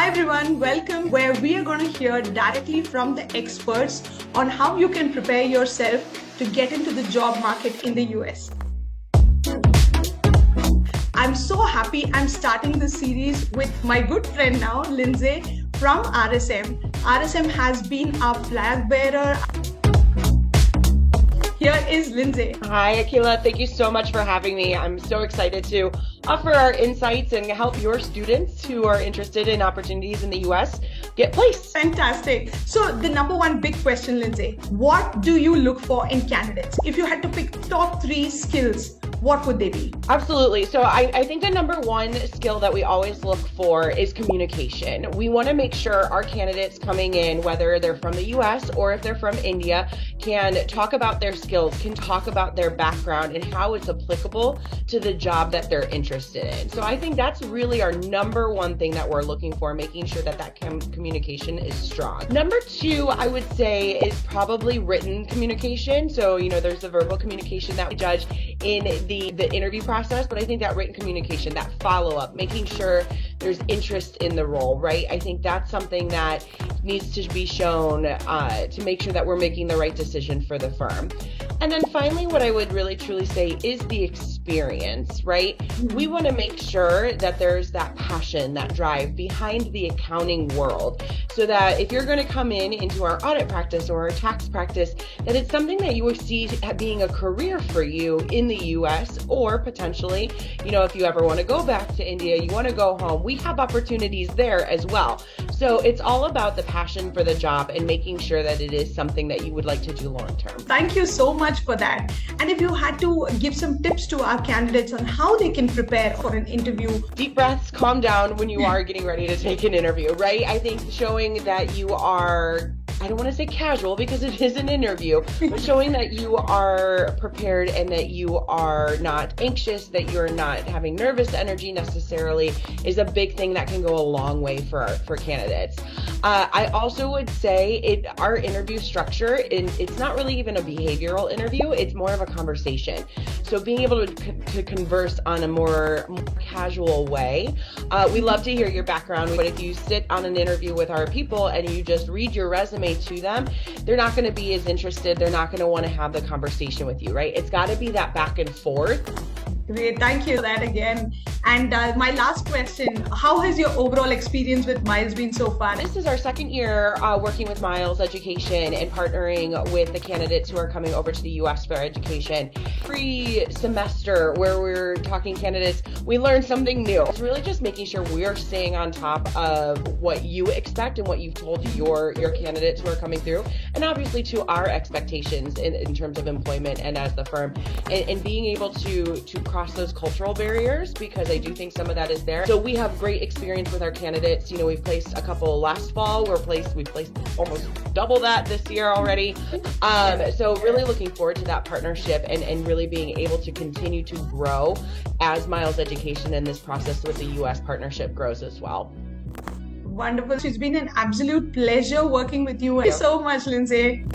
Hi everyone, welcome where we are going to hear directly from the experts on how you can prepare yourself to get into the job market in the US. I'm so happy I'm starting this series with my good friend now, Lindsay from RSM. RSM has been our flag bearer. Here is Lindsay. Hi, Akila. Thank you so much for having me. I'm so excited to offer our insights and help your students who are interested in opportunities in the U.S. get placed. Fantastic. So the number one big question, Lindsay, what do you look for in candidates? If you had to pick top 3 skills, what would they be? Absolutely. So I think the number one skill that we always look for is communication. We want to make sure our candidates coming in, whether they're from the US or if they're from India, can talk about their skills, can talk about their background and how it's applicable to the job that they're interested in. So I think that's really our number one thing that we're looking for, making sure that communication is strong. Number 2, I would say, is probably written communication. So, there's the verbal communication that we judge in the interview process, but I think that written communication, that follow-up, making sure there's interest in the role, right? I think that's something that needs to be shown to make sure that we're making the right decision for the firm. And then finally, what I would really truly say is the experience, right? We want to make sure that there's that passion, that drive behind the accounting world, so that if you're going to come into our audit practice or our tax practice, that it's something that you would see being a career for you in the US, or potentially, if you ever want to go back to India, you want to go home, we have opportunities there as well. So it's all about the passion for the job and making sure that it is something that you would like to do long term. Thank you so much for that. And if you had to give some tips to our candidates on how they can prepare for an interview. Deep breaths, calm down when you are getting ready to take an interview, right? I think showing that you are, I don't want to say casual because it is an interview, but showing that you are prepared and that you are not anxious, that you're not having nervous energy necessarily, is a big thing that can go a long way for candidates. I also would say our interview structure, it's not really even a behavioral interview, it's more of a conversation. So being able to converse on a more casual way. We love to hear your background, but if you sit on an interview with our people and you just read your resume to them, they're not going to be as interested. They're not going to want to have the conversation with you, right? It's got to be that back and forth. Great, thank you for that again. And my last question, how has your overall experience with Miles been so far? This is our second year working with Miles Education and partnering with the candidates who are coming over to the U.S. for education. Every semester where we're talking candidates, we learn something new. It's really just making sure we're staying on top of what you expect and what you've told your candidates who are coming through, and obviously to our expectations in terms of employment and as the firm, and being able to cross those cultural barriers, because I do think some of that is there. So we have great experience with our candidates. We've placed a couple last fall. We placed almost double that this year already. So really looking forward to that partnership and really being able to continue to grow as Miles Education and this process with the U.S. partnership grows as well. Wonderful. It's been an absolute pleasure working with you. Thank you so much, Lindsay.